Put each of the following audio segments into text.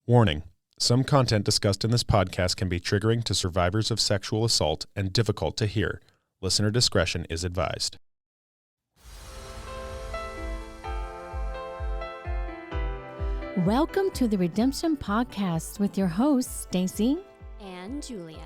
Warning: some content discussed in this podcast can be triggering to survivors of sexual assault and difficult to hear. Listener discretion is advised. Welcome to the Redemption Podcast with your hosts, Staci and Julia.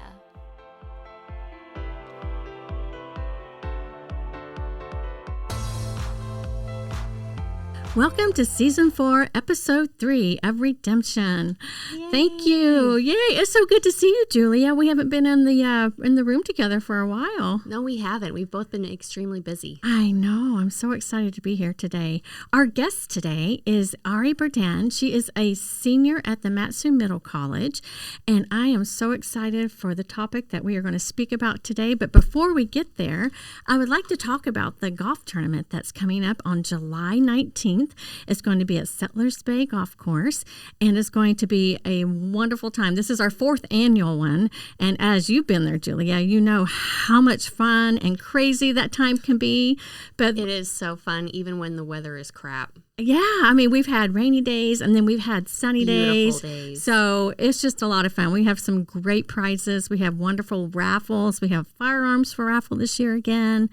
Welcome to Season 4, Episode 3 of Redemption. Yay. Thank you. Yay. It's so good to see you, Julia. We haven't been in the room together for a while. No, we haven't. We've both been extremely busy. I know. I'm so excited to be here today. Our guest today is Ari Burdan. She is a senior at the Matsu Middle College, and I am so excited for the topic that we are going to speak about today. But before we get there, I would like to talk about the golf tournament that's coming up on July 19th. It's going to be at Settlers Bay Golf Course, and it's going to be a wonderful time. This is our 4th annual one, and as you've been there, Julia, you know how much fun and crazy that time can be. But it is so fun, even when the weather is crap. Yeah, I mean, we've had rainy days, and then we've had sunny Beautiful days. So it's just a lot of fun. We have some great prizes. We have wonderful raffles. We have firearms for raffle this year again.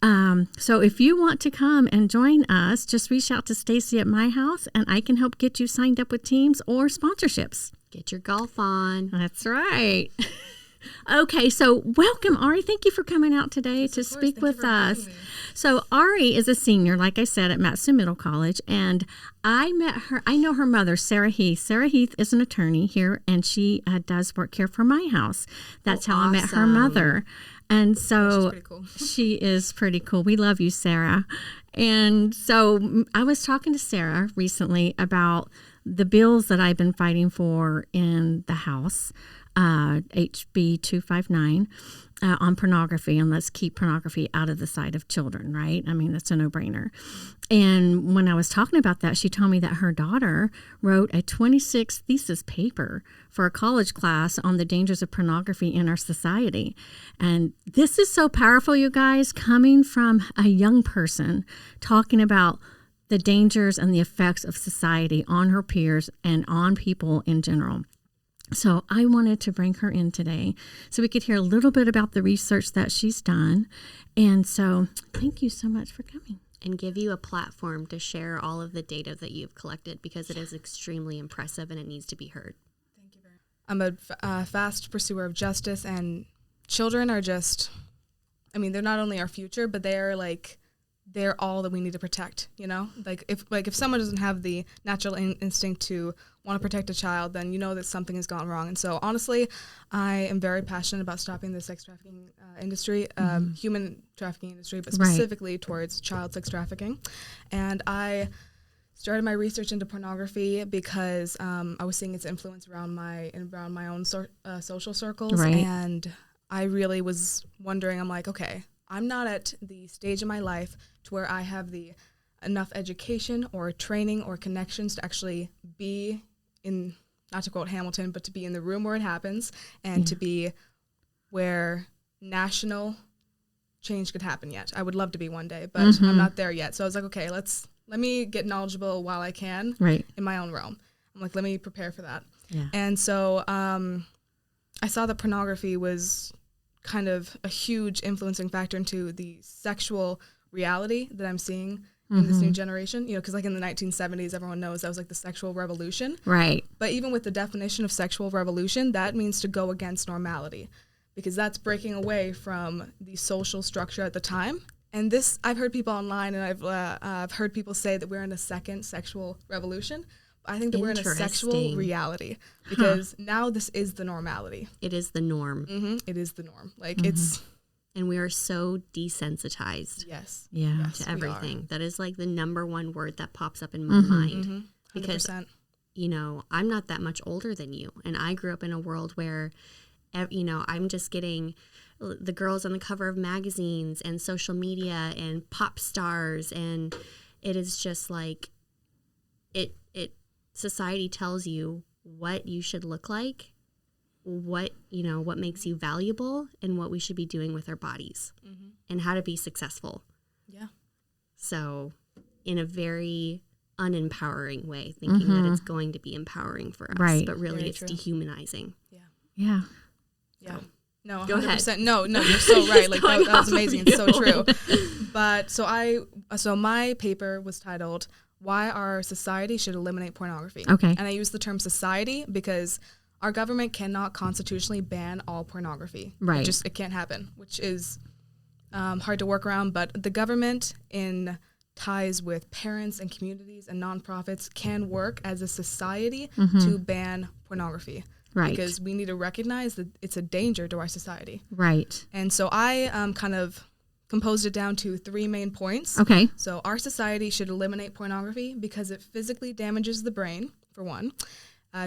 So if you want to come and join us, just reach out to Staci at my house, and I can help get you signed up with teams or sponsorships. Get your golf on. That's right. Okay, so welcome, Ari. Thank you for coming out today to speak with us. So Ari is a senior, like I said, at Matsu Middle College, and I met her. I know her mother, Sarah Heath. Sarah Heath is an attorney here, and she does work here for my house. That's how I met her mother. And so she is pretty cool. We love you, Sarah. And so I was talking to Sarah recently about the bills that I've been fighting for in the House, HB 259, on pornography, and let's keep pornography out of the sight of children, right? I mean, that's a no-brainer. And when I was talking about that, she told me that her daughter wrote a 26 thesis paper for a college class on the dangers of pornography in our society. And this is so powerful, you guys, coming from a young person talking about the dangers and the effects of society on her peers and on people in general. So I wanted to bring her in today so we could hear a little bit about the research that she's done. And so thank you so much for coming. And give you a platform to share all of the data that you've collected, because it is extremely impressive and it needs to be heard. Thank you very much. I'm a fast pursuer of justice, and children are just, I mean, they're not only our future, but they're all that we need to protect, you know? If someone doesn't have the natural instinct to want to protect a child, then you know that something has gone wrong. And so honestly, I am very passionate about stopping the sex trafficking industry, human trafficking industry, but specifically towards child sex trafficking. And I started my research into pornography because I was seeing its influence around my own social circles. Right. And I really was wondering, I'm like, okay, I'm not at the stage in my life to where I have the enough education or training or connections to actually be in, not to quote Hamilton, but to be in the room where it happens and to be where national change could happen yet. I would love to be one day, but I'm not there yet. So I was like, okay, let me get knowledgeable while I can in my own realm. I'm like, let me prepare for that. Yeah. And so I saw that pornography was kind of a huge influencing factor into the sexual reality that I'm seeing in this new generation, you know, because like in the 1970s, everyone knows that was like the sexual revolution. Right. But even with the definition of sexual revolution, that means to go against normality, because that's breaking away from the social structure at the time. And this, I've heard people online, and I've heard people say that we're in a second sexual revolution. I think that we're in a sexual reality, because now this is the normality. It is the norm. It is the norm. Like it's... And we are so desensitized to everything. That is like the number one word that pops up in my mind. Because, you know, I'm not that much older than you. And I grew up in a world where, you know, I'm just getting the girls on the cover of magazines and social media and pop stars. And it is just like, society tells you what you should look like, what makes you valuable, and what we should be doing with our bodies and how to be successful. Yeah. So in a very unempowering way, thinking that it's going to be empowering for us, right. but really Very it's true. dehumanizing. Yeah. So. No, 100%. Go ahead. No, you're so right. Like that was amazing. It's so true. But so my paper was titled "Why Our Society Should Eliminate Pornography." Okay. And I use the term society because our government cannot constitutionally ban all pornography. Right. It can't happen, which is hard to work around. But the government, in ties with parents and communities and nonprofits, can work as a society to ban pornography. Right. Because we need to recognize that it's a danger to our society. Right. And so I kind of composed it down to 3 main points. Okay. So our society should eliminate pornography because it physically damages the brain, for one.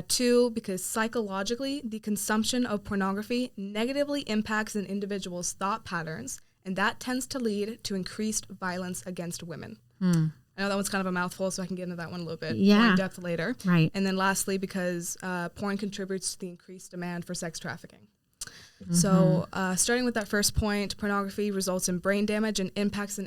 2, because psychologically, the consumption of pornography negatively impacts an individual's thought patterns, and that tends to lead to increased violence against women. I know that one's kind of a mouthful, so I can get into that one a little bit more in depth later. Right. And then lastly, because porn contributes to the increased demand for sex trafficking. So starting with that first point, pornography results in brain damage and impacts an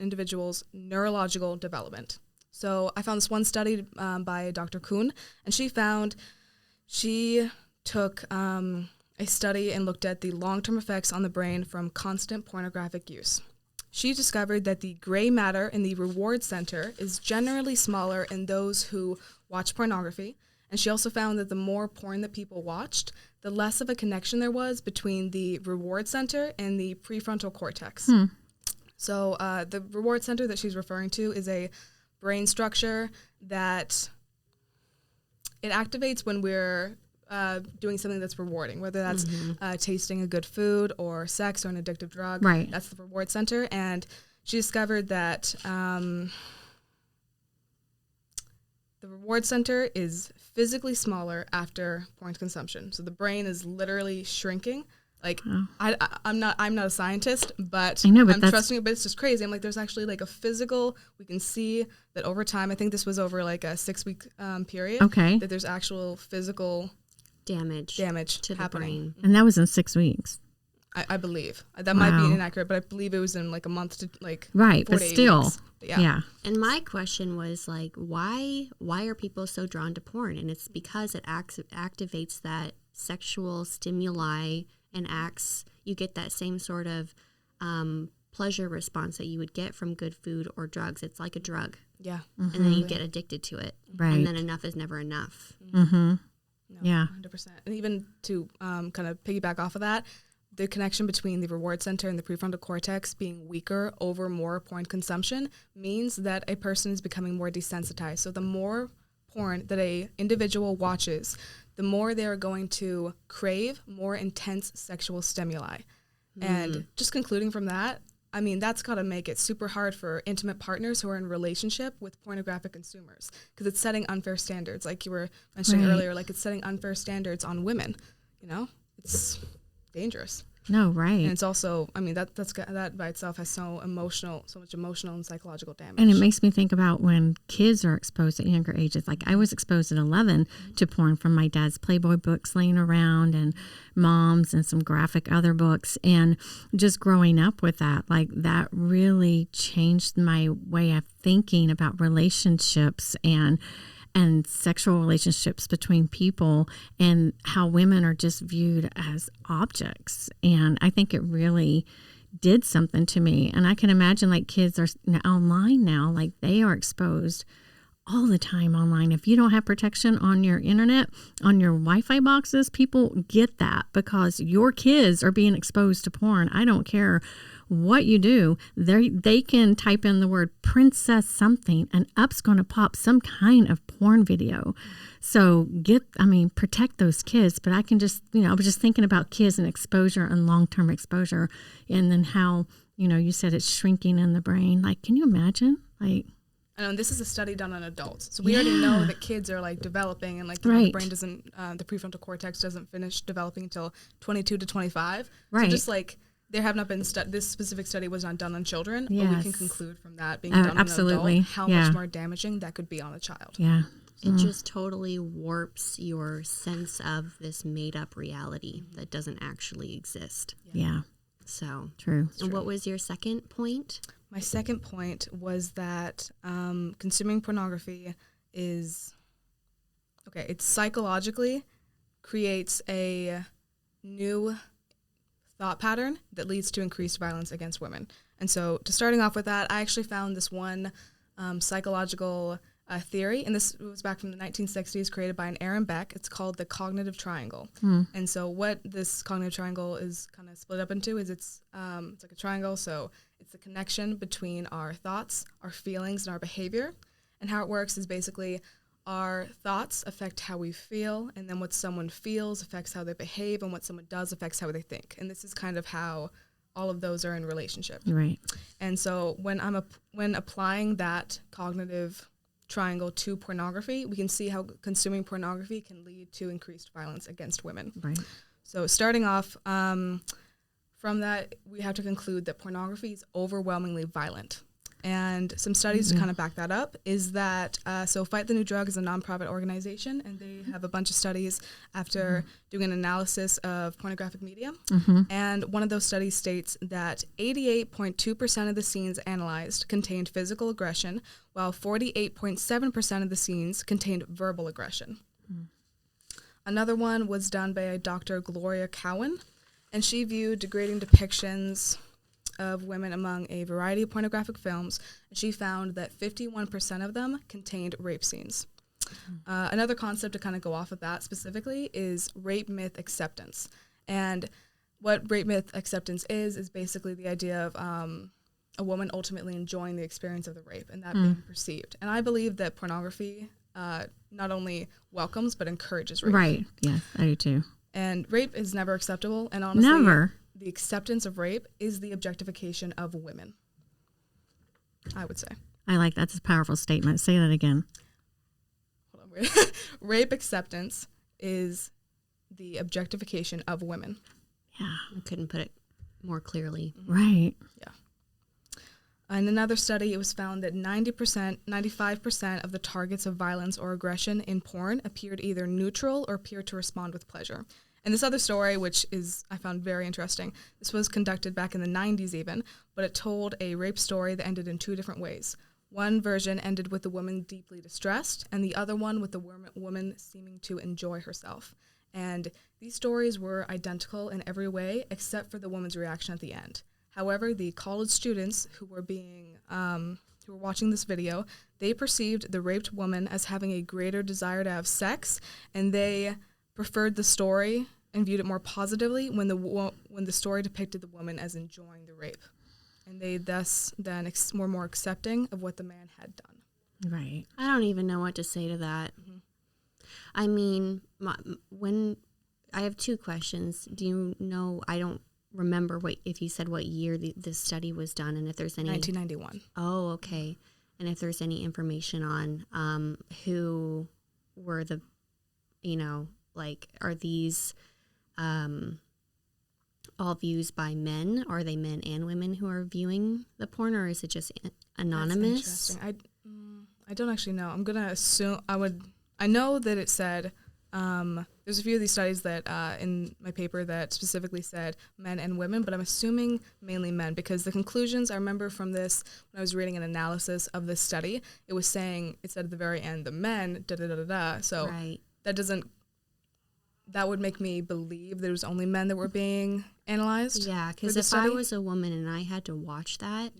individual's neurological development. So I found this one study by Dr. Kuhn, and she took a study and looked at the long-term effects on the brain from constant pornographic use. She discovered that the gray matter in the reward center is generally smaller in those who watch pornography. And she also found that the more porn that people watched, the less of a connection there was between the reward center and the prefrontal cortex. So the reward center that she's referring to is a brain structure that it activates when we're doing something that's rewarding, whether that's tasting a good food or sex or an addictive drug. Right. That's the reward center. And she discovered that the reward center is physically smaller after porn consumption. So the brain is literally shrinking. Like, I'm not a scientist, but I know, but I'm trusting it, but it's just crazy. I'm like, there's actually like a physical, we can see that over time, I think this was over like a 6-week period, that there's actual physical damage to happening. the brain. And that was in 6 weeks. I believe. That might be inaccurate, but I believe it was in like a month to like 4 but to 8 still. weeks. Yeah. And my question was like, why are people so drawn to porn? And it's because it activates that sexual stimuli and you get that same sort of pleasure response that you would get from good food or drugs. It's like a drug. Yeah. And then you get addicted to it. Right. And then enough is never enough. No, yeah. 100%. And even to kind of piggyback off of that, the connection between the reward center and the prefrontal cortex being weaker over more porn consumption means that a person is becoming more desensitized. So the more porn that a individual watches, the more they are going to crave more intense sexual stimuli. And just concluding from that, I mean, that's got to make it super hard for intimate partners who are in a relationship with pornographic consumers, because it's setting unfair standards, like you were mentioning earlier, like it's setting unfair standards on women. You know, it's dangerous. No, right. And it's also, I mean, that by itself has so much emotional and psychological damage. And it makes me think about when kids are exposed at younger ages. Like I was exposed at 11 to porn from my dad's Playboy books laying around and Mom's and some graphic other books. And just growing up with that, like that really changed my way of thinking about relationships and sexual relationships between people and how women are just viewed as objects. And I think it really did something to me. And I can imagine like kids are online now, like they are exposed all the time online. If you don't have protection on your internet, on your Wi-Fi boxes, people get that because your kids are being exposed to porn. I don't care what you do, they can type in the word princess something and up's going to pop some kind of porn video. So protect those kids. But I can just, I was just thinking about kids and exposure and long-term exposure, and then how, you said it's shrinking in the brain. Like, can you imagine? Like, I know, and this is a study done on adults. So we already know that kids are like developing, and like the brain doesn't, the prefrontal cortex doesn't finish developing until 22 to 25. Right. So just like, there have not been this specific study was not done on children, but we can conclude from that being done on an adult how much more damaging that could be on a child. Yeah. It just totally warps your sense of this made-up reality that doesn't actually exist. Yeah. So true. And what was your second point? my second point was that consuming pornography is, it psychologically creates a new thought pattern that leads to increased violence against women. And so to starting off with that, I actually found this one psychological theory, and this was back from the 1960s, created by an Aaron Beck. It's called the cognitive triangle. And so what this cognitive triangle is kind of split up into is it's like a triangle. So it's the connection between our thoughts, our feelings, and our behavior. And how it works is basically our thoughts affect how we feel, and then what someone feels affects how they behave, and what someone does affects how they think. And this is kind of how all of those are in relationship. Right. And so when applying that cognitive triangle to pornography, we can see how consuming pornography can lead to increased violence against women. Right. So starting off from that, we have to conclude that pornography is overwhelmingly violent. And some studies to kind of back that up is that, so Fight the New Drug is a nonprofit organization, and they have a bunch of studies after doing an analysis of pornographic media. And one of those studies states that 88.2% of the scenes analyzed contained physical aggression, while 48.7% of the scenes contained verbal aggression. Another one was done by Dr. Gloria Cowan, and she viewed degrading depictions of women among a variety of pornographic films, and she found that 51% of them contained rape scenes. Another concept to kind of go off of that specifically is rape myth acceptance. And what rape myth acceptance is basically the idea of a woman ultimately enjoying the experience of the rape and that being perceived. And I believe that pornography not only welcomes but encourages rape. Right, yeah, I do too. And rape is never acceptable, and honestly, never. The acceptance of rape is the objectification of women, I would say. I like that. That's a powerful statement. Say that again. Hold on, rape acceptance is the objectification of women. Yeah. I couldn't put it more clearly. Right. Yeah. In another study, it was found that 95% of the targets of violence or aggression in porn appeared either neutral or appeared to respond with pleasure. And this other story, which I found very interesting, this was conducted back in the 90s even, but it told a rape story that ended in two different ways. One version ended with the woman deeply distressed, and the other one with the woman seeming to enjoy herself. And these stories were identical in every way except for the woman's reaction at the end. However, the college students who were watching this video, they perceived the raped woman as having a greater desire to have sex, and they preferred the story and viewed it more positively when the story depicted the woman as enjoying the rape. And they thus then were more accepting of what the man had done. Right. I don't even know what to say to that. I mean, when I have two questions. Do you know, I don't remember if you said what year this study was done, and if there's any... 1991. Oh, okay. And if there's any information on who were the, are these all views by men? Are they men and women who are viewing the porn, or is it just anonymous? That's interesting. I don't actually know. I'm gonna assume I know that it said there's a few of these studies that in my paper that specifically said men and women, but I'm assuming mainly men, because the conclusions I remember from this when I was reading an analysis of this study, it said at the very end the men so right. That would make me believe there was only men that were being analyzed. Yeah, because if I was a woman and I had to watch that,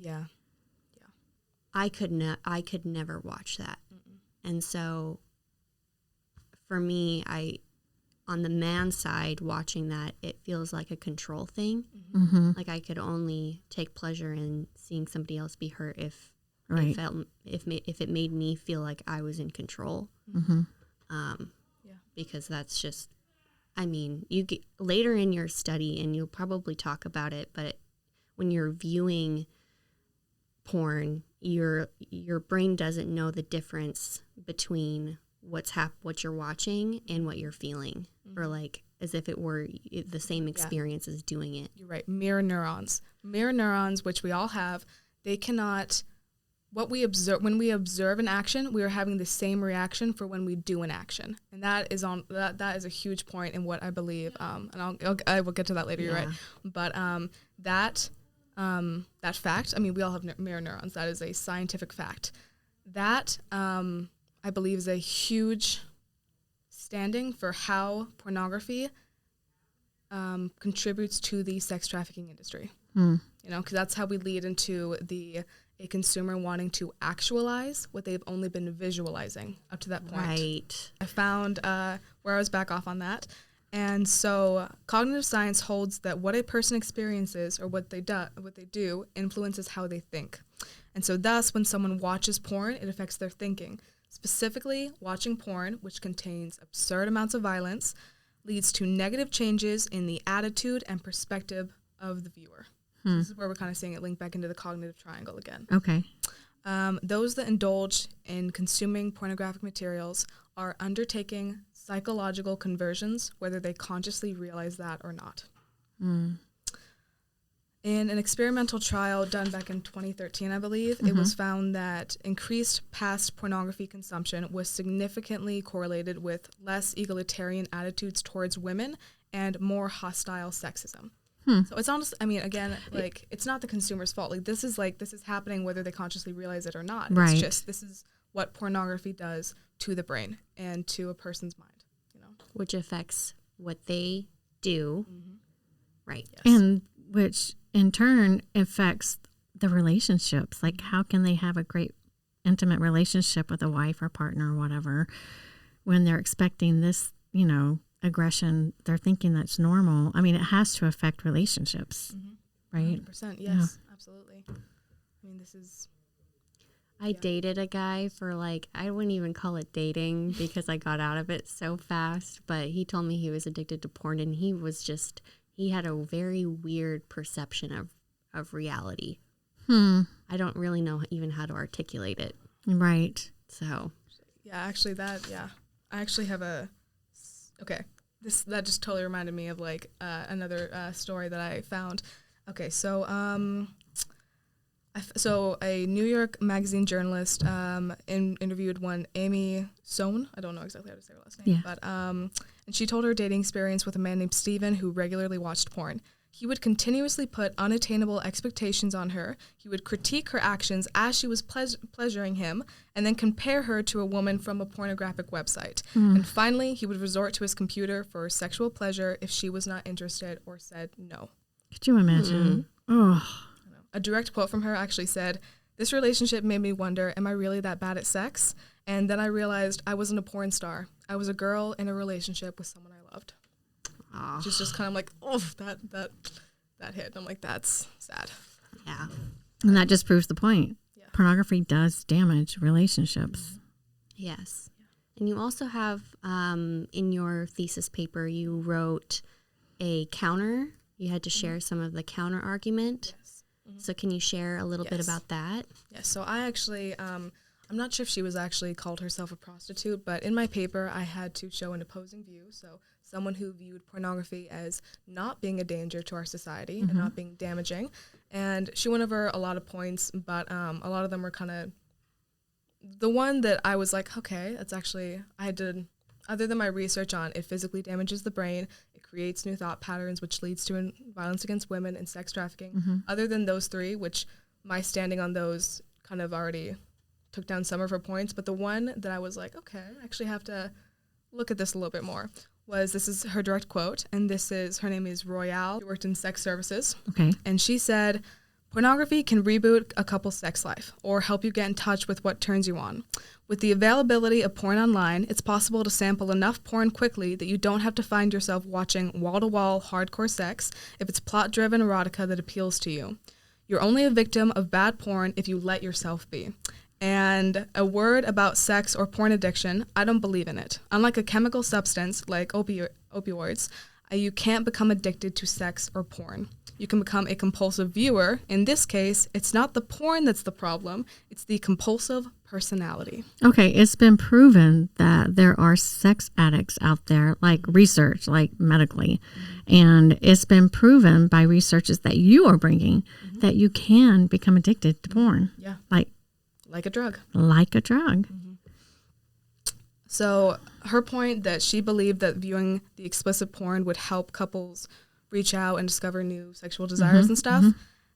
I could never watch that. And so for me, on the man side, watching that, it feels like a control thing. Like I could only take pleasure in seeing somebody else be hurt if it made me feel like I was in control. Because that's just, I mean, you get later in your study, and you'll probably talk about it, but when you're viewing porn, your brain doesn't know the difference between what you're watching and what you're feeling, or like as if it were the same experience as doing it. You're right. Mirror neurons, which we all have, they cannot. When we observe an action, we are having the same reaction for when we do an action, and that is a huge point in what I believe. And I will get to that later. You're right, but that that fact, I mean, we all have mirror neurons. That is a scientific fact. That, I believe, is a huge standing for how pornography contributes to the sex trafficking industry. You know, because that's how we lead into a consumer wanting to actualize what they've only been visualizing up to that point. Right. I found where I was back off on that. And so cognitive science holds that what a person experiences or what they do influences how they think. And so thus, when someone watches porn, it affects their thinking. Specifically, watching porn, which contains absurd amounts of violence, leads to negative changes in the attitude and perspective of the viewer. So this is where we're kind of seeing it link back into the cognitive triangle again. Okay. Those that indulge in consuming pornographic materials are undertaking psychological conversions, whether they consciously realize that or not. In an experimental trial done back in 2013, I believe, it was found that increased past pornography consumption was significantly correlated with less egalitarian attitudes towards women and more hostile sexism. So it's honest. I mean, again, like, it's not the consumer's fault. Like, this is happening whether they consciously realize it or not. Right. It's just, this is what pornography does to the brain and to a person's mind, you know. Which affects what they do. Right. Yes. And which in turn affects the relationships. Like, how can they have a great intimate relationship with a wife or partner or whatever when they're expecting this, you know, aggression? They're thinking that's normal. I mean, it has to affect relationships, right? 100%, yes, absolutely. I mean, this is... I dated a guy for, like, I wouldn't even call it dating because I got out of it so fast, but he told me he was addicted to porn, and he had a very weird perception of reality. I don't really know even how to articulate it. Right. So. Yeah, actually I actually have okay, that just totally reminded me of, like, another story that I found. Okay, so a New York Magazine journalist interviewed one Amy Sohn. I don't know exactly how to say her last name, but and she told her dating experience with a man named Steven who regularly watched porn. He would continuously put unattainable expectations on her. He would critique her actions as she was pleasuring him, and then compare her to a woman from a pornographic website. And finally, he would resort to his computer for sexual pleasure if she was not interested or said no. Could you imagine? Oh. A direct quote from her actually said, "This relationship made me wonder, am I really that bad at sex? And then I realized I wasn't a porn star. I was a girl in a relationship with someone I loved." Which is just kind of like, oh, that hit. I'm like, that's sad. Yeah. And that just proves the point. Yeah. Pornography does damage relationships. Yes. And you also have, in your thesis paper, you wrote a counter. You had to share some of the counter argument. Yes. So can you share a little bit about that? Yes. So I actually, I'm not sure if she was actually called herself a prostitute, but in my paper, I had to show an opposing view. So someone who viewed pornography as not being a danger to our society and not being damaging. And she went over a lot of points, but a lot of them were kind of, the one that I was like, okay, that's actually, other than my research on it physically damages the brain, it creates new thought patterns, which leads to violence against women and sex trafficking. Other than those three, which my standing on those kind of already took down some of her points, but the one that I was like, okay, I actually have to look at this a little bit more, this is her direct quote, and her name is Royale. She worked in sex services. Okay. And she said, "Pornography can reboot a couple's sex life or help you get in touch with what turns you on. With the availability of porn online, it's possible to sample enough porn quickly that you don't have to find yourself watching wall-to-wall hardcore sex if it's plot-driven erotica that appeals to you. You're only a victim of bad porn if you let yourself be. And a word about sex or porn addiction, I don't believe in it. Unlike a chemical substance like opioids, you can't become addicted to sex or porn. You can become a compulsive viewer. In this case, it's not the porn that's the problem, it's the compulsive personality." Okay, it's been proven that there are sex addicts out there, like research, like medically. And it's been proven by researches that you are bringing that you can become addicted to porn. Yeah. Like a drug. Like a drug. So her point that she believed that viewing the explicit porn would help couples reach out and discover new sexual desires and stuff,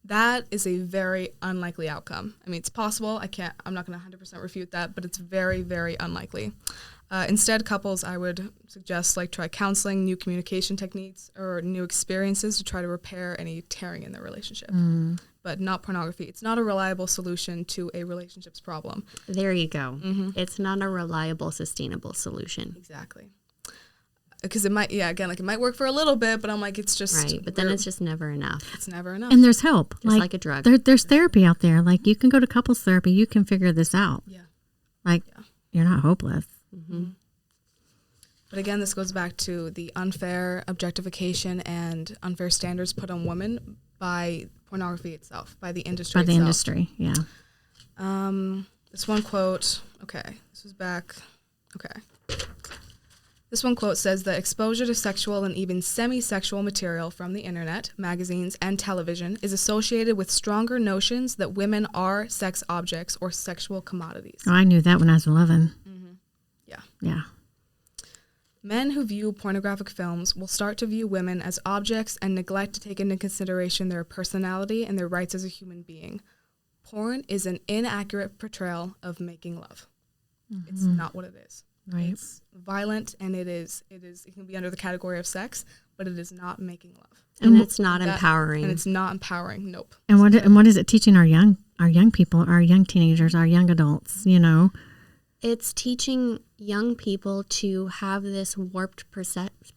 that is a very unlikely outcome. I mean, it's possible. I'm not going to 100% refute that, but it's very, very unlikely. Instead, couples, I would suggest try counseling, new communication techniques, or new experiences to try to repair any tearing in their relationship. But not pornography. It's not a reliable solution to a relationship's problem. There you go. It's not a reliable, sustainable solution. Exactly. Because it might, it might work for a little bit, but I'm like, it's just... Right, but then it's just never enough. It's never enough. And there's help. Just like a drug. There's therapy out there. You can go to couples therapy. You can figure this out. Yeah. You're not hopeless. But again, this goes back to the unfair objectification and unfair standards put on women by pornography itself, by the industry itself. By the industry, yeah. This one quote, this was back, This one quote says that exposure to sexual and even semi-sexual material from the internet, magazines, and television is associated with stronger notions that women are sex objects or sexual commodities. Oh, I knew that when I was 11. Yeah. Men who view pornographic films will start to view women as objects and neglect to take into consideration their personality and their rights as a human being. Porn is an inaccurate portrayal of making love. It's not what it is. Right. It's violent, and it can be under the category of sex, but it is not making love. And it's not empowering. And it's not empowering. Nope. And what is it teaching our young people, our young teenagers, our young adults, It's teaching young people to have this warped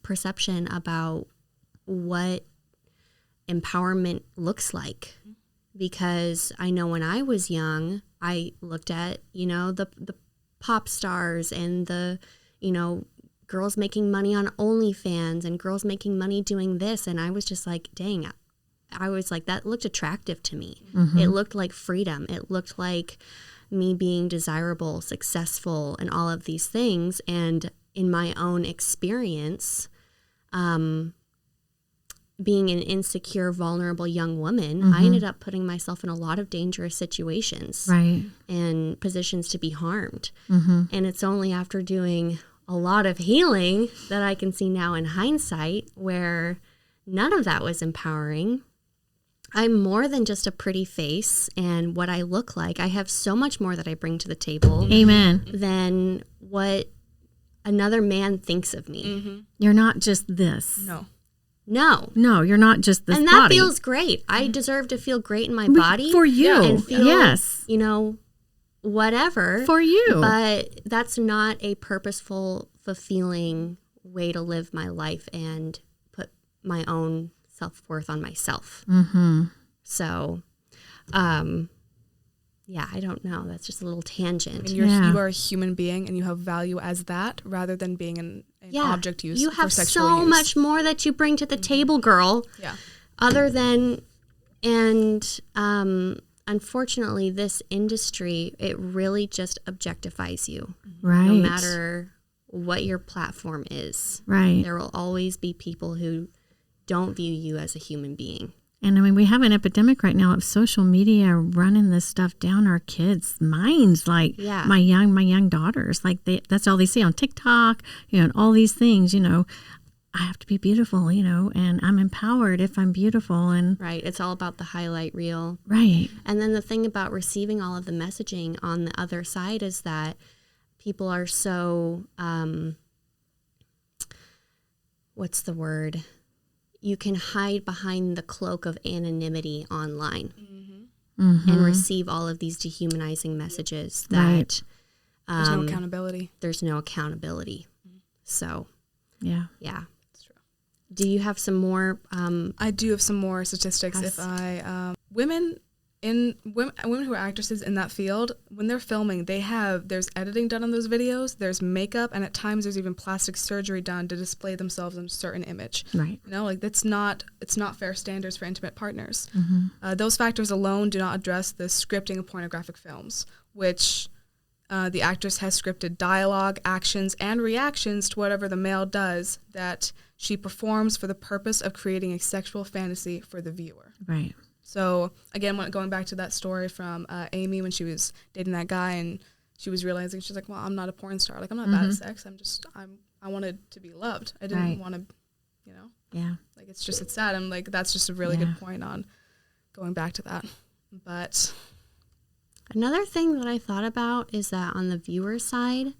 perception about what empowerment looks like. Because I know when I was young, I looked at, the pop stars and the, girls making money on OnlyFans and girls making money doing this. And I was just like, dang, I was like, that looked attractive to me. It looked like freedom. It looked like me being desirable, successful, and all of these things. And in my own experience, being an insecure, vulnerable young woman, I ended up putting myself in a lot of dangerous situations, right, and positions to be harmed. And it's only after doing a lot of healing that I can see now in hindsight where none of that was empowering. I'm more than just a pretty face and what I look like. I have so much more that I bring to the table. Amen. Than what another man thinks of me. You're not just this. No, you're not just this. And that body. feels great. I deserve to feel great in my body. For you. And feel, yes. Whatever. For you. But that's not a purposeful, fulfilling way to live my life and put my own self-worth on myself. So, I don't know. That's just a little tangent. And you are a human being, and you have value as that, rather than being an object used you for sexual use. You have so much more that you bring to the table, girl. Yeah. Other than, and unfortunately, this industry, it really just objectifies you. Right. No matter what your platform is. Right. There will always be people who don't view you as a human being. And we have an epidemic right now of social media running this stuff down our kids' minds. My young daughters, that's all they see on TikTok, and all these things, I have to be beautiful, and I'm empowered if I'm beautiful. And right. It's all about the highlight reel. Right. And then the thing about receiving all of the messaging on the other side is that people are so, what's the word? You can hide behind the cloak of anonymity online and receive all of these dehumanizing messages that there's no accountability. There's no accountability. So, yeah. That's true. Do you have some more? I do have some more statistics. Women who are actresses in that field, when they're filming, there's editing done on those videos, there's makeup, and at times there's even plastic surgery done to display themselves in a certain image. Right. It's not fair standards for intimate partners. Those factors alone do not address the scripting of pornographic films, which the actress has scripted dialogue, actions, and reactions to whatever the male does that she performs for the purpose of creating a sexual fantasy for the viewer. Right. So, again, going back to that story from Amy when she was dating that guy and she was realizing, she's like, well, I'm not a porn star. I'm not bad at sex. I wanted to be loved. I didn't want to, Yeah. it's sad. I'm like, that's just a really good point on going back to that. But another thing that I thought about is that on the viewer side,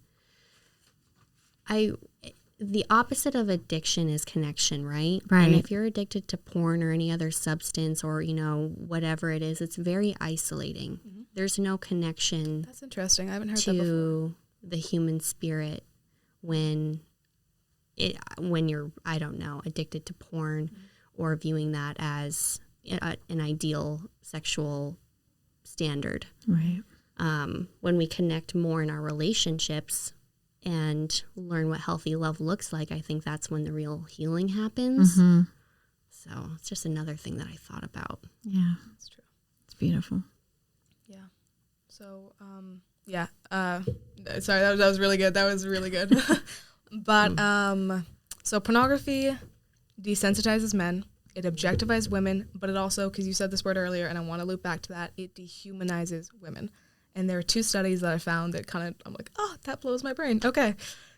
the opposite of addiction is connection, right? Right. And if you're addicted to porn or any other substance or, whatever it is, it's very isolating. Mm-hmm. There's no connection. That's interesting. I haven't heard that before. To the human spirit when you're, I don't know, addicted to porn or viewing that as an ideal sexual standard. Right. When we connect more in our relationships and learn what healthy love looks like, I think that's when the real healing happens. Mm-hmm. So it's just another thing that I thought about. Yeah. That's true. It's beautiful. Yeah. So, sorry, that was really good. That was really good. But, so pornography desensitizes men. It objectifies women, but it also, because you said this word earlier, and I want to loop back to that, it dehumanizes women. And there are 2 studies that I found that I'm like, oh, that blows my brain. Okay.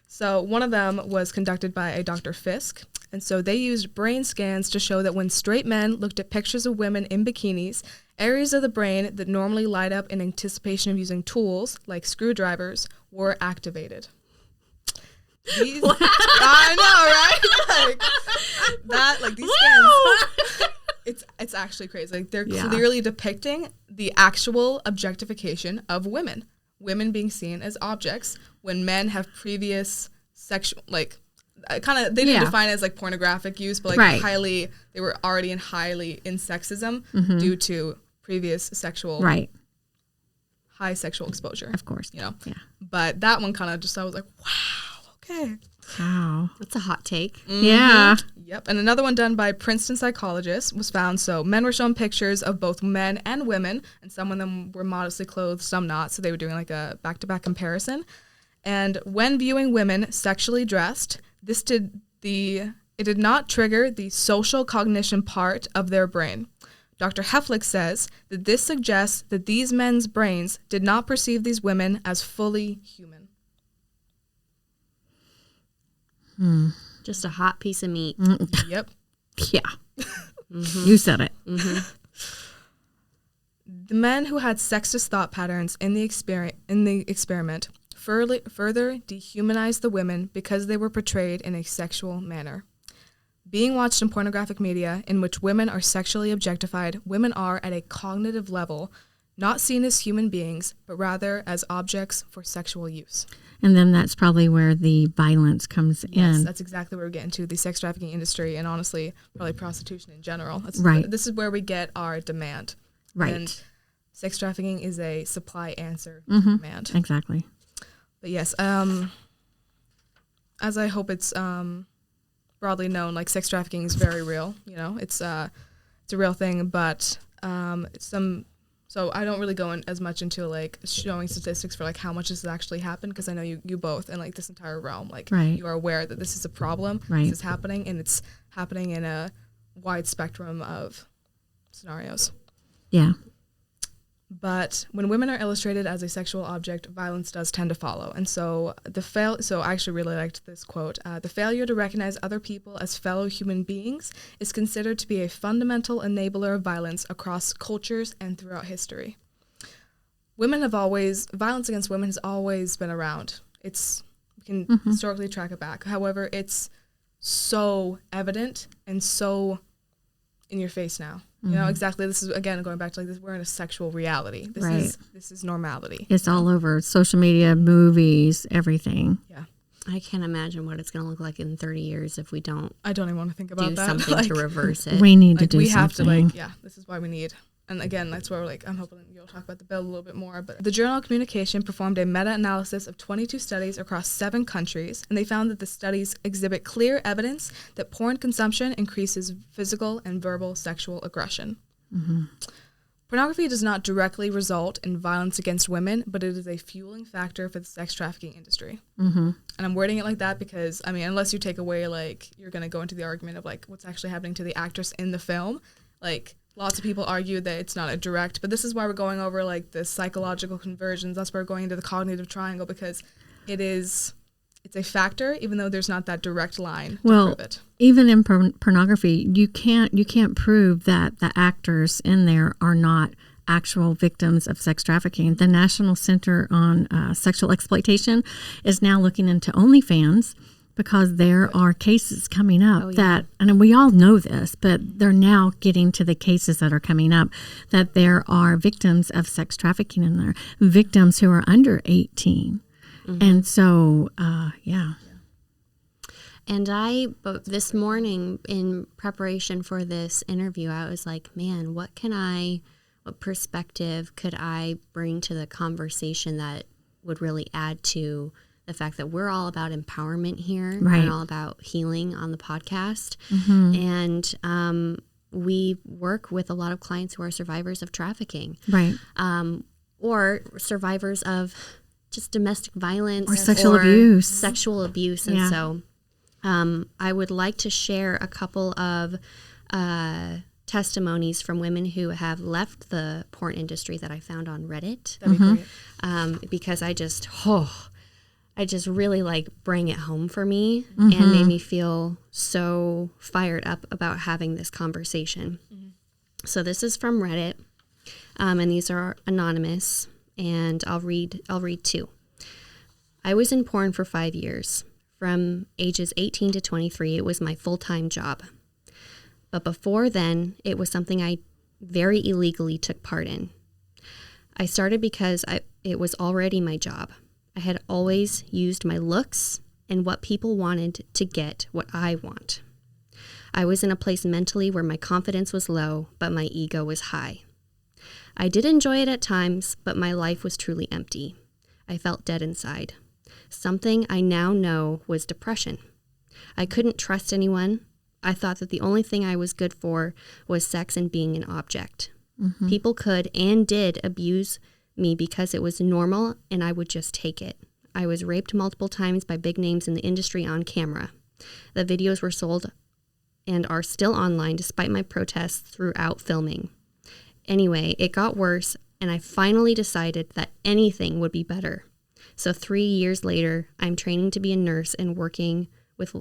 So one of them was conducted by a Dr. Fisk. And so they used brain scans to show that when straight men looked at pictures of women in bikinis, areas of the brain that normally light up in anticipation of using tools, like screwdrivers, were activated. I know, right? These scans, it's actually crazy. Like, they're clearly depicting the actual objectification of women being seen as objects when men have previous sexual, they didn't define it as like pornographic use, but they were already highly in sexism due to previous sexual, high sexual exposure. Of course. Yeah. But that one kind of I was like, wow, okay. Wow. That's a hot take. Mm-hmm. Yeah. Yep. And another one done by Princeton psychologists was found. So men were shown pictures of both men and women, and some of them were modestly clothed, some not. So they were doing like a back-to-back comparison. And when viewing women sexually dressed, it did not trigger the social cognition part of their brain. Dr. Heflick says that this suggests that these men's brains did not perceive these women as fully human. Just a hot piece of meat. Yep. Yeah. Mm-hmm. You said it. Mm-hmm. The men who had sexist thought patterns in the experiment further dehumanized the women because they were portrayed in a sexual manner. Being watched in pornographic media in which women are sexually objectified, women are, at a cognitive level, not seen as human beings, but rather as objects for sexual use. And then that's probably where the violence comes in. Yes, that's exactly where we get into the sex trafficking industry and honestly, probably prostitution in general. This is where we get our demand. Right. And sex trafficking is a supply answer to demand. Exactly. But yes, as I hope it's broadly known, like sex trafficking is very real. It's a real thing, but So I don't really go in as much into like showing statistics for like how much this has actually happened, because I know you both and like this entire realm, like you are aware that this is a problem, this is happening, and it's happening in a wide spectrum of scenarios. Yeah. But when women are illustrated as a sexual object, violence does tend to follow. And so so I actually really liked this quote. The failure to recognize other people as fellow human beings is considered to be a fundamental enabler of violence across cultures and throughout history. Violence against women has always been around. We can historically track it back. However, it's so evident and so in your face now. Exactly. This is, again, going back to like this, we're in a sexual reality. This is normality. It's all over social media, movies, everything. Yeah. I can't imagine what it's going to look like in 30 years if we don't. I don't even want to think about that. Do something to reverse it. We need to do something. We have to this is why we need. And again, that's where I'm hoping you'll talk about the bill a little bit more. But the Journal of Communication performed a meta-analysis of 22 studies across 7 countries, and they found that the studies exhibit clear evidence that porn consumption increases physical and verbal sexual aggression. Mm-hmm. Pornography does not directly result in violence against women, but it is a fueling factor for the sex trafficking industry. Mm-hmm. And I'm wording it like that because, unless you take away, you're going to go into the argument of, what's actually happening to the actress in the film, lots of people argue that it's not a direct, but this is why we're going over the psychological conversions. That's why we're going into the cognitive triangle, because it's it's a factor, even though there's not that direct line to prove it. Even in pornography, you can't prove that the actors in there are not actual victims of sex trafficking. The National Center on Sexual Exploitation is now looking into OnlyFans because there are cases coming up that, and we all know this, but they're now getting to the cases that are coming up that there are victims of sex trafficking in there, victims who are under 18. And so, And this morning in preparation for this interview, I was like, man, what perspective could I bring to the conversation that would really add to the fact that we're all about empowerment here, right, and all about healing on the podcast. And we work with a lot of clients who are survivors of trafficking, right, or survivors of just domestic violence or sexual abuse. And so I would like to share a couple of testimonies from women who have left the porn industry that I found on Reddit. That'd be great. Because I just really like bring it home for me and made me feel so fired up about having this conversation. So this is from Reddit, and these are anonymous, and I'll read two. I was in porn for 5 years. From ages 18 to 23, it was my full-time job. But before then, it was something I very illegally took part in. I started because it was already my job. I had always used my looks and what people wanted to get what I want. I was in a place mentally where my confidence was low, but my ego was high. I did enjoy it at times, but my life was truly empty. I felt dead inside. Something I now know was depression. I couldn't trust anyone. I thought that the only thing I was good for was sex and being an object. People could and did abuse me because it was normal and I would just take it. I was raped multiple times by big names in the industry on camera. The videos were sold and are still online despite my protests throughout filming. Anyway, it got worse and I finally decided that anything would be better. So 3 years later, I'm training to be a nurse and working with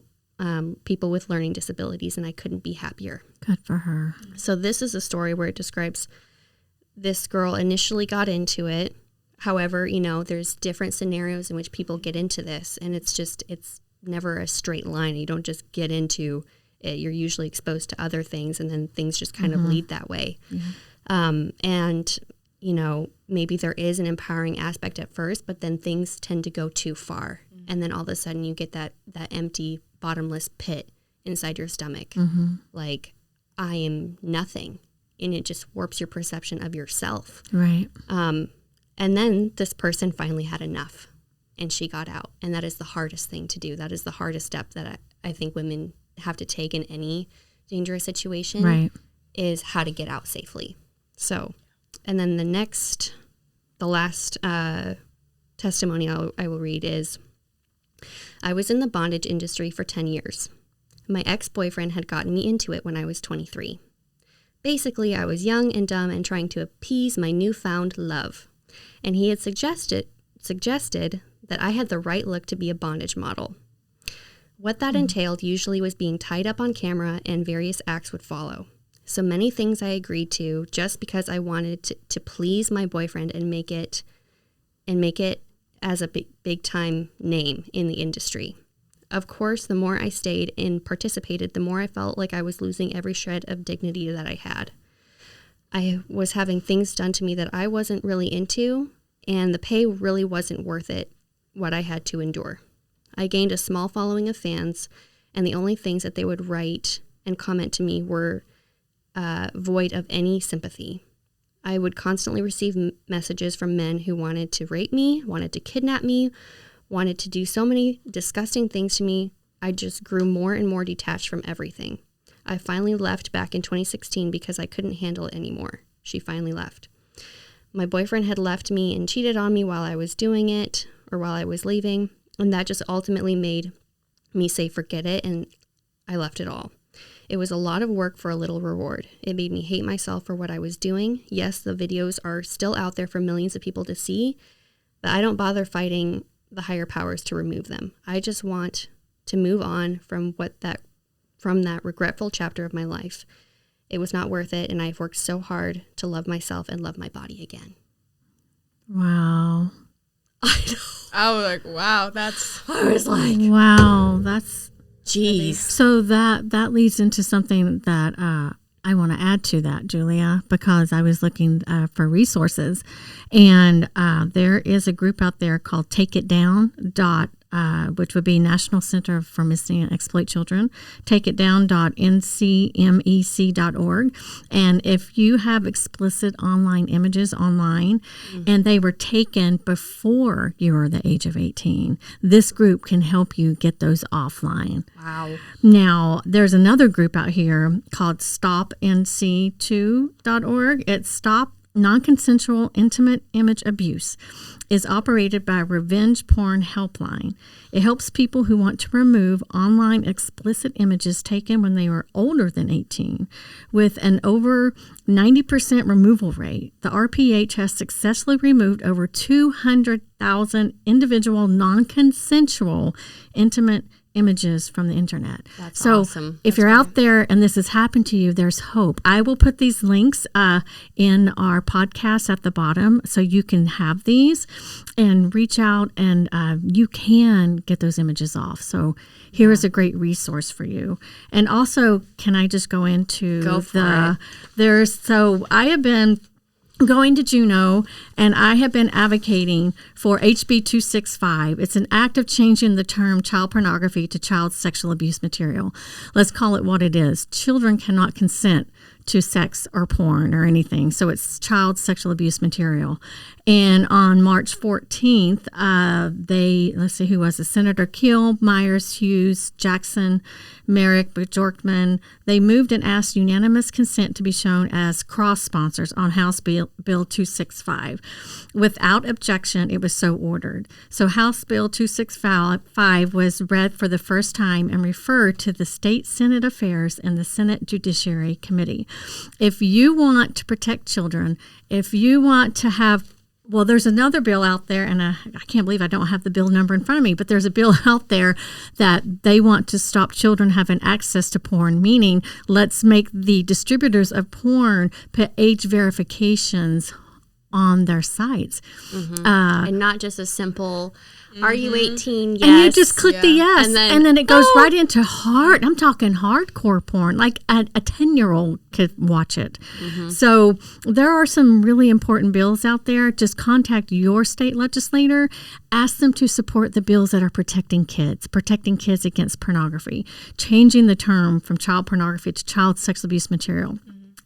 people with learning disabilities, and I couldn't be happier. Good for her. So this is a story where it describes this girl initially got into it. However, there's different scenarios in which people get into this, and it's never a straight line. You don't just get into it. You're usually exposed to other things, and then things just kind of lead that way. And maybe there is an empowering aspect at first, but then things tend to go too far. And then all of a sudden you get that empty, bottomless pit inside your stomach. Like, I am nothing. And it just warps your perception of yourself. Right. And then this person finally had enough and she got out. And that is the hardest thing to do. That is the hardest step that I think women have to take in any dangerous situation, right, is how to get out safely. So, and then the last testimony I will read is, I was in the bondage industry for 10 years. My ex-boyfriend had gotten me into it when I was 23. Basically, I was young and dumb and trying to appease my newfound love. And he had suggested that I had the right look to be a bondage model. What that entailed usually was being tied up on camera, and various acts would follow. So many things I agreed to just because I wanted to please my boyfriend and make it as a big time name in the industry. Of course, the more I stayed and participated, the more I felt like I was losing every shred of dignity that I had. I was having things done to me that I wasn't really into, and the pay really wasn't worth it, what I had to endure. I gained a small following of fans, and the only things that they would write and comment to me were void of any sympathy. I would constantly receive messages from men who wanted to rape me, wanted to kidnap me, wanted to do so many disgusting things to me. I just grew more and more detached from everything. I finally left back in 2016 because I couldn't handle it anymore. She finally left. My boyfriend had left me and cheated on me while I was doing it, or while I was leaving, and that just ultimately made me say forget it, and I left it all. It was a lot of work for a little reward. It made me hate myself for what I was doing. Yes, the videos are still out there for millions of people to see, but I don't bother fighting the higher powers to remove them. I just want to move on from that regretful chapter of my life. It was not worth it, and I've worked so hard to love myself and love my body again. Wow. I know. I was like, wow, I was like, wow, that's, geez. So that leads into something that I want to add to that, Julia, because I was looking for resources, and there is a group out there called Take It Down. Which would be National Center for Missing and Exploited Children, takeitdown.ncmec.org. And if you have explicit online images online and they were taken before you were the age of 18, this group can help you get those offline. Wow. Now, there's another group out here called stopnc2.org. It's Stop Non-consensual Intermate Image Abuse. Is operated by Revenge Porn Helpline. It helps people who want to remove online explicit images taken when they were older than 18. With an over 90% removal rate, the RPH has successfully removed over 200,000 individual non-consensual intimate images from the internet. That's so awesome. If you're out there and this has happened to you, there's hope. I will put these links in our podcast at the bottom so you can have these and reach out and you can get those images off. So here is a great resource for you. And also, can I just go into so I have been going to Juneau, and I have been advocating for HB 265. It's an act of changing the term child pornography to child sexual abuse material. Let's call it what it is. Children cannot consent to sex or porn or anything, so it's child sexual abuse material. And on March 14th, let's see who was it, Senator Keel, Myers, Hughes, Jackson, Merrick, Bjorkman, they moved and asked unanimous consent to be shown as cross-sponsors on House Bill 265. Without objection, it was so ordered. So House Bill 265 was read for the first time and referred to the State Senate Affairs and the Senate Judiciary Committee. If you want to protect children, if you want to have there's another bill out there, and I can't believe I don't have the bill number in front of me, but there's a bill out there that they want to stop children having access to porn, meaning let's make the distributors of porn put age verifications on their sites. And not just a simple, are you 18? Yes. And you just click the yes, and then it goes right into I'm talking hardcore porn, like a 10-year-old could watch it. So there are some really important bills out there. Just contact your state legislator, ask them to support the bills that are protecting kids against pornography, changing the term from child pornography to child sexual abuse material.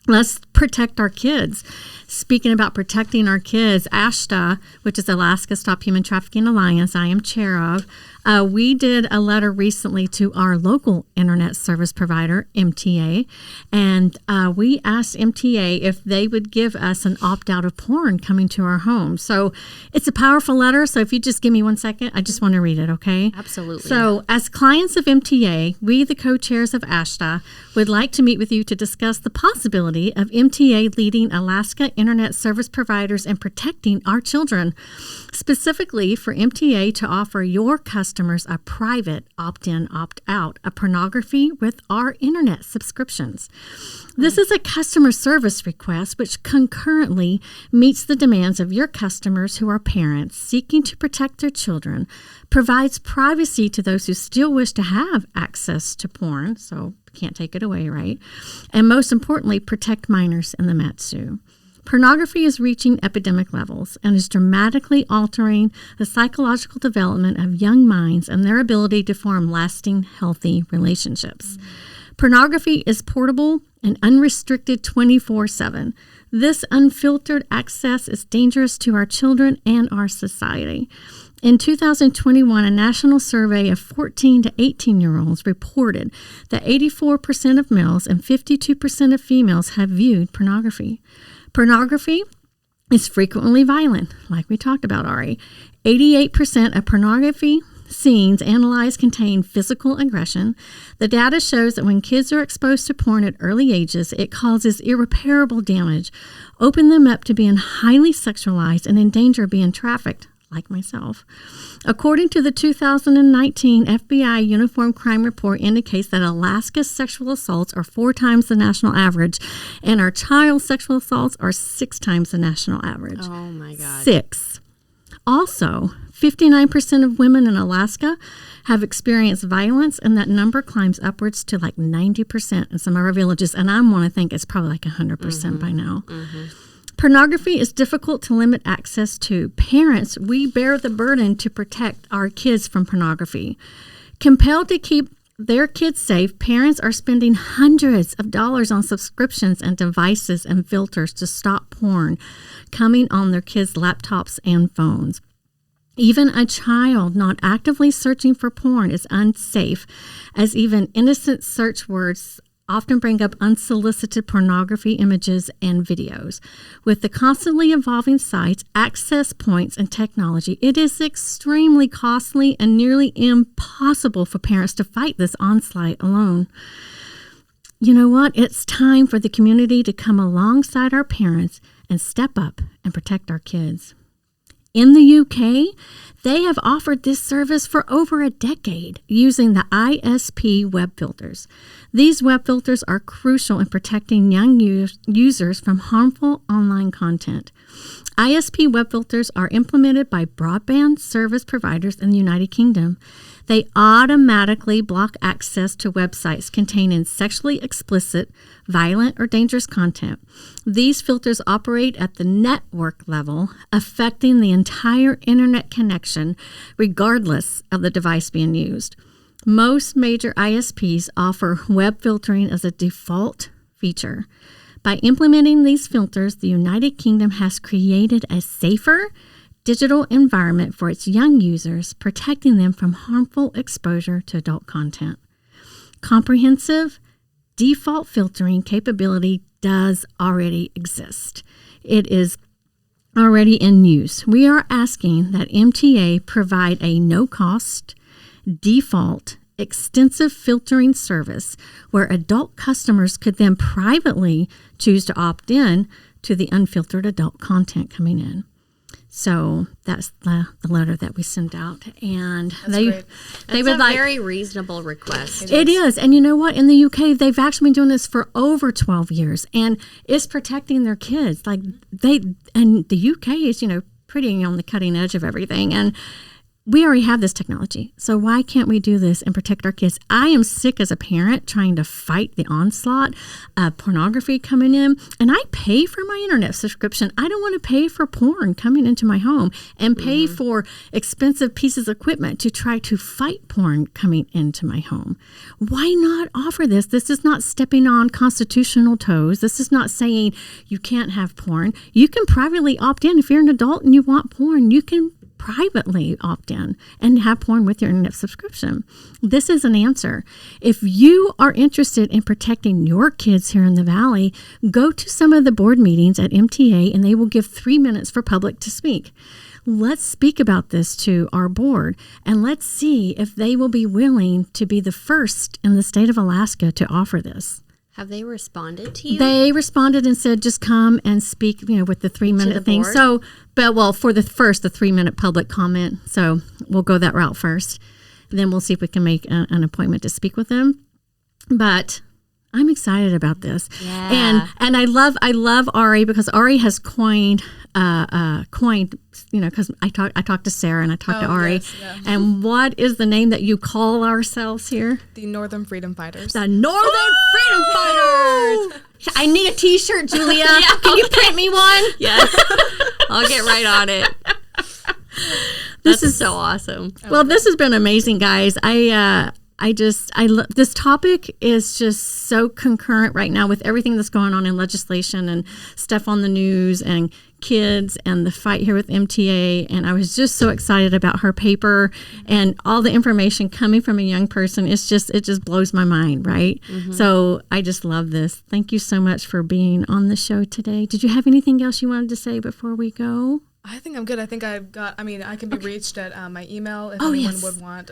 Let's protect our kids. Speaking about protecting our kids, ASHTA, which is Alaska Stop Human Trafficking Alliance, I am chair of, we did a letter recently to our local internet service provider, MTA, and we asked MTA if they would give us an opt-out of porn coming to our home. So it's a powerful letter, so if you just give me 1 second, I just want to read it, okay? Absolutely. So as clients of MTA, we, the co-chairs of ASHTA, would like to meet with you to discuss the possibility of MTA leading Alaska internet service providers and protecting our children, specifically for MTA to offer your customers a private opt-in, opt-out of pornography with our internet subscriptions. This is a customer service request which concurrently meets the demands of your customers who are parents seeking to protect their children, provides privacy to those who still wish to have access to porn, so can't take it away, right? And most importantly, protect minors in the Matsu. Pornography is reaching epidemic levels and is dramatically altering the psychological development of young minds and their ability to form lasting, healthy relationships. Pornography is portable and unrestricted 24/7. This unfiltered access is dangerous to our children and our society. In 2021, a national survey of 14 to 18-year-olds reported that 84% of males and 52% of females have viewed pornography. Pornography is frequently violent, like we talked about, Ari. 88% of pornography scenes analyzed contain physical aggression. The data shows that when kids are exposed to porn at early ages, it causes irreparable damage, open them up to being highly sexualized and in danger of being trafficked, like myself. According to the 2019 FBI Uniform Crime Report indicates that Alaska's sexual assaults are 4 times the national average, and our child sexual assaults are 6 times the national average. Oh, my God. 6. Also, 59% of women in Alaska have experienced violence, and that number climbs upwards to like 90% in some of our villages, and I want to think it's probably like 100% by now. Pornography is difficult to limit access to. Parents, we bear the burden to protect our kids from pornography. Compelled to keep their kids safe, parents are spending hundreds of dollars on subscriptions and devices and filters to stop porn coming on their kids' laptops and phones. Even a child not actively searching for porn is unsafe, as even innocent search words often bring up unsolicited pornography images and videos. With the constantly evolving sites, access points, and technology, it is extremely costly and nearly impossible for parents to fight this onslaught alone. You know what? It's time for the community to come alongside our parents and step up and protect our kids. In the UK, they have offered this service for over a decade using the ISP web filters. These web filters are crucial in protecting young users from harmful online content. ISP web filters are implemented by broadband service providers in the United Kingdom. They automatically block access to websites containing sexually explicit, violent, or dangerous content. These filters operate at the network level, affecting the entire internet connection, regardless of the device being used. Most major ISPs offer web filtering as a default feature. By implementing these filters, the United Kingdom has created a safer digital environment for its young users, protecting them from harmful exposure to adult content. Comprehensive default filtering capability does already exist. It is already in use. We are asking that MTA provide a no-cost, default, extensive filtering service where adult customers could then privately choose to opt in to the unfiltered adult content coming in. So that's the letter that we sent out, and they would like very reasonable request. It is, and you know what? In the UK, they've actually been doing this for over 12 years, and it's protecting their kids. Like and the UK is pretty on the cutting edge of everything, and we already have this technology. So why can't we do this and protect our kids? I am sick as a parent trying to fight the onslaught of pornography coming in. And I pay for my internet subscription. I don't want to pay for porn coming into my home and pay for expensive pieces of equipment to try to fight porn coming into my home. Why not offer this? This is not stepping on constitutional toes. This is not saying you can't have porn. You can privately opt in. If you're an adult and you want porn, you can privately opt in and have porn with your internet subscription. This is an answer. If you are interested in protecting your kids here in the Valley, go to some of the board meetings at MTA and they will give 3 minutes for public to speak. Let's speak about this to our board and let's see if they will be willing to be the first in the state of Alaska to offer this. Have they responded to you? They responded and said, just come and speak, with the 3-minute thing. Board? So, but for the 3-minute public comment. So we'll go that route first. Then we'll see if we can make an appointment to speak with them. But I'm excited about this. Yeah. And I love Ari because Ari has coined, because I talked to Sarah and I talked to Ari. Yes, yeah. And what is the name that you call ourselves here? The Northern Freedom Fighters. The Northern Freedom Fighters. I need a T-shirt, Julia. Can you print me one? Yes. I'll get right on it. This is so awesome. Well, this has been amazing, guys. This topic is just so concurrent right now with everything that's going on in legislation and stuff on the news and kids and the fight here with MTA. And I was just so excited about her paper and all the information coming from a young person. It just blows my mind, right? Mm-hmm. So I just love this. Thank you so much for being on the show today. Did you have anything else you wanted to say before we go? I think I'm good. I think I can be reached at my email if anyone would want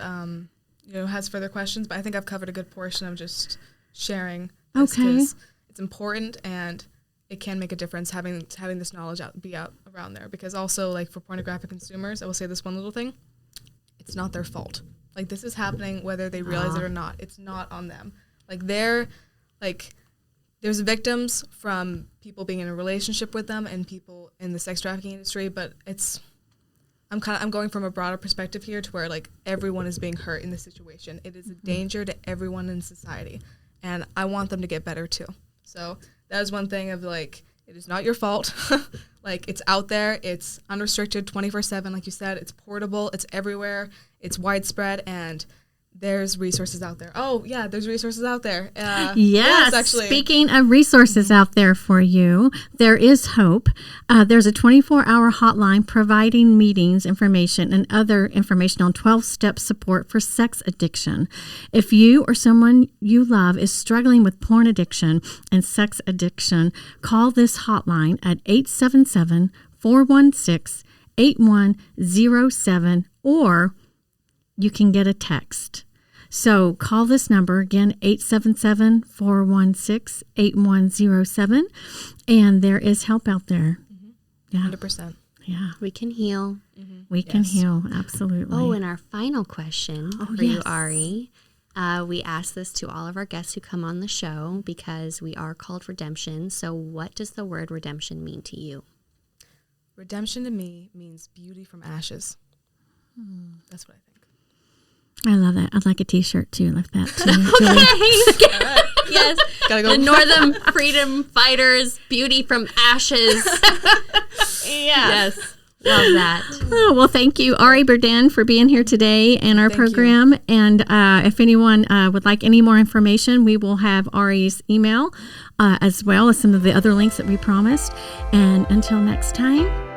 has further questions, but I think I've covered a good portion of just sharing this because it's important and it can make a difference having this knowledge be out around there, because also like for pornographic consumers, I will say this one little thing. It's not their fault. Like this is happening whether they realize it or not. It's not on them. Like there's victims from people being in a relationship with them and people in the sex trafficking industry, but I'm going from a broader perspective here to where like everyone is being hurt in this situation. It is a danger to everyone in society, and I want them to get better too. So that is one thing of like, it is not your fault. Like it's out there, it's unrestricted 24/7, like you said, it's portable, it's everywhere, it's widespread, and there's resources out there. Oh yeah, there's resources out there. Yes, actually. Speaking of resources out there for you, there is hope. There's a 24-hour hotline providing meetings information and other information on 12-step support for sex addiction. If you or someone you love is struggling with porn addiction and sex addiction, call this hotline at 877-416-8107, or you can get a text. So call this number again, 877-416-8107, and there is help out there. Yeah, 100%. Yeah, we can heal. We can heal, absolutely. Oh, and our final question for you, Ari. We ask this to all of our guests who come on the show because we are called redemption. So what does the word redemption mean to you? Redemption to me means beauty from ashes. That's what I think. I love that. I'd like a T-shirt too, like that too. Okay. Yes. Gotta go. The Northern Freedom Fighters, beauty from ashes. Yes. Love that. Oh, well, thank you, Ari Burdan, for being here today in our program. You. And if anyone would like any more information, we will have Ari's email as well as some of the other links that we promised. And until next time.